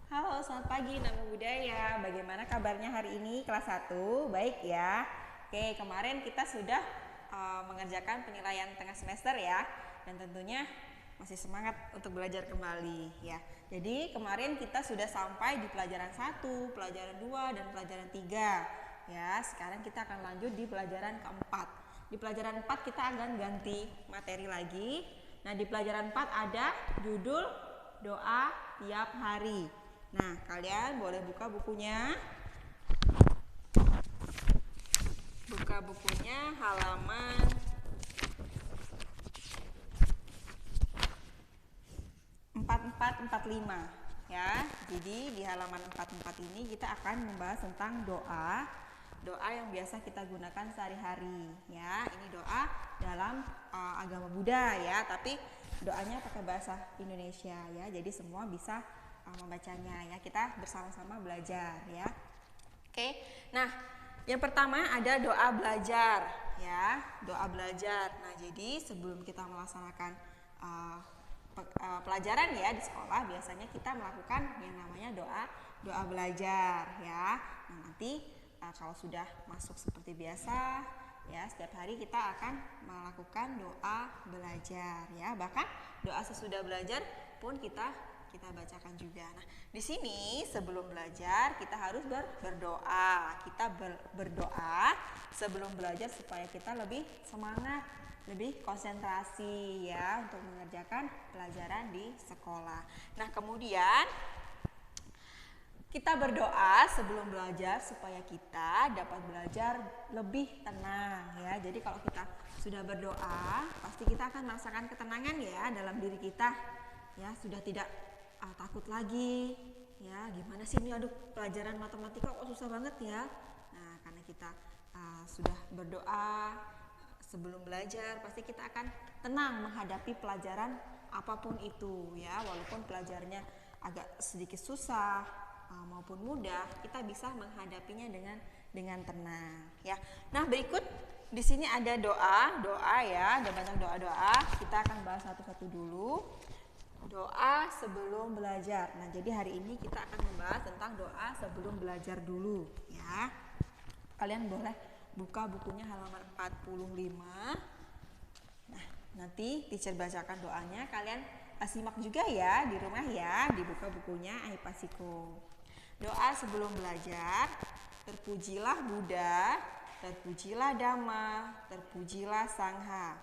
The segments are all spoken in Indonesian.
Halo, selamat pagi Namo Buddhaya. Bagaimana kabarnya hari ini kelas 1? Baik ya. Oke, kemarin kita sudah mengerjakan penilaian tengah semester ya. Dan tentunya masih semangat untuk belajar kembali ya. Jadi kemarin kita sudah sampai di pelajaran 1, pelajaran 2, dan pelajaran 3 ya. Sekarang kita akan lanjut di pelajaran keempat. Di pelajaran 4 kita akan ganti materi lagi. Nah, di pelajaran 4 ada judul doa tiap hari. Nah, kalian boleh buka bukunya. Buka bukunya halaman 4445 ya. Jadi di halaman 44 ini kita akan membahas tentang doa yang biasa kita gunakan sehari-hari ya. Ini doa dalam agama Buddha ya, tapi doanya pakai bahasa Indonesia ya. Jadi semua bisa membacanya ya. Kita bersama-sama belajar ya. Oke. Nah, yang pertama ada doa belajar ya. Doa belajar. Nah, jadi sebelum kita melaksanakan pelajaran ya di sekolah, biasanya kita melakukan yang namanya doa belajar ya. Nah, nanti kalau sudah masuk seperti biasa ya, setiap hari kita akan melakukan doa belajar ya. Bahkan doa sesudah belajar pun kita bacakan juga. Nah, di sini sebelum belajar kita harus berdoa. Kita berdoa sebelum belajar supaya kita lebih semangat, lebih konsentrasi ya untuk mengerjakan pelajaran di sekolah. Nah, kemudian kita berdoa sebelum belajar supaya kita dapat belajar lebih tenang ya. Jadi kalau kita sudah berdoa, pasti kita akan merasakan ketenangan ya dalam diri kita. Ya, sudah tidak takut lagi. Ya, gimana sih ini, aduh pelajaran matematika kok susah banget ya. Nah, karena kita sudah berdoa sebelum belajar, pasti kita akan tenang menghadapi pelajaran apapun itu ya. Walaupun pelajarannya agak sedikit susah maupun mudah, kita bisa menghadapinya dengan tenang ya. Nah, berikut di sini ada doa ya, ada banyak doa. Kita akan bahas satu-satu dulu. Doa sebelum belajar. Nah, jadi hari ini kita akan membahas tentang doa sebelum belajar dulu ya. Kalian boleh buka bukunya halaman 45. Nah, nanti teacher bacakan doanya, kalian simak juga ya di rumah ya, dibuka bukunya Ahipasiko. Doa sebelum belajar. Terpujilah Buddha, terpujilah Dhamma, terpujilah Sangha.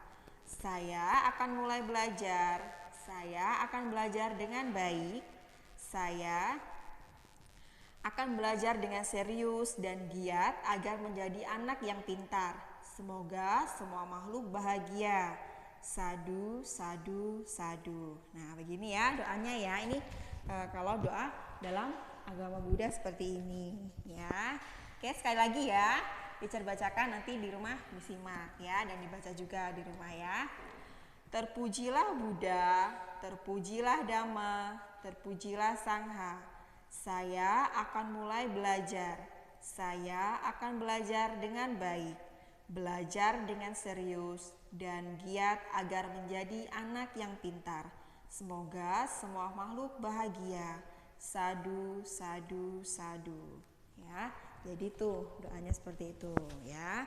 Saya akan mulai belajar. Saya akan belajar dengan baik. Saya akan belajar dengan serius dan giat agar menjadi anak yang pintar. Semoga semua makhluk bahagia. Sadu, sadu, sadu. Nah, begini ya doanya ya. Ini kalau doa dalam agama Buddha seperti ini ya. Oke, sekali lagi ya. Teacher bacakan, nanti di rumah disimak ya, dan dibaca juga di rumah ya. Terpujilah Buddha, terpujilah Dhamma, terpujilah Sangha. Saya akan mulai belajar. Saya akan belajar dengan baik, belajar dengan serius, dan giat agar menjadi anak yang pintar. Semoga semua makhluk bahagia. Sadu, sadu, sadu. Ya, jadi tuh doanya seperti itu ya.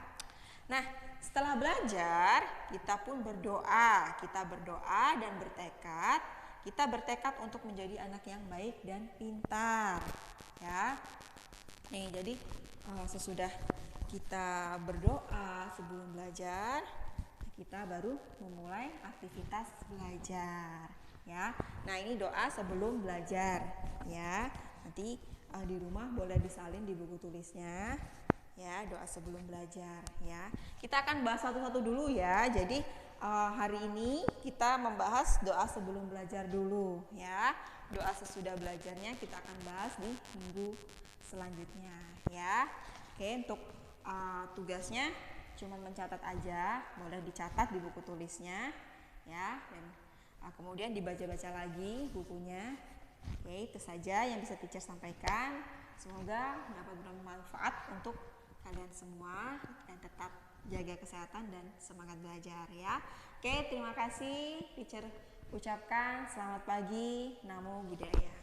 Nah, setelah belajar, kita pun berdoa. Kita berdoa dan bertekad. Kita bertekad untuk menjadi anak yang baik dan pintar. Ya. Nih, jadi sesudah kita berdoa sebelum belajar, kita baru memulai aktivitas belajar. Ya. Nah, ini doa sebelum belajar. Ya. Nanti di rumah boleh disalin di buku tulisnya. Ya, doa sebelum belajar ya. Kita akan bahas satu-satu dulu ya. Jadi hari ini kita membahas doa sebelum belajar dulu ya. Doa sesudah belajarnya kita akan bahas di minggu selanjutnya ya. Oke, untuk tugasnya cuma mencatat aja, boleh dicatat di buku tulisnya ya, dan kemudian dibaca-baca lagi bukunya. Oke, itu saja yang bisa teacher sampaikan. Semoga dapat bermanfaat untuk kalian semua, dan tetap jaga kesehatan dan semangat belajar ya. Oke, terima kasih. Teacher ucapkan selamat pagi, Namo Buddhaya.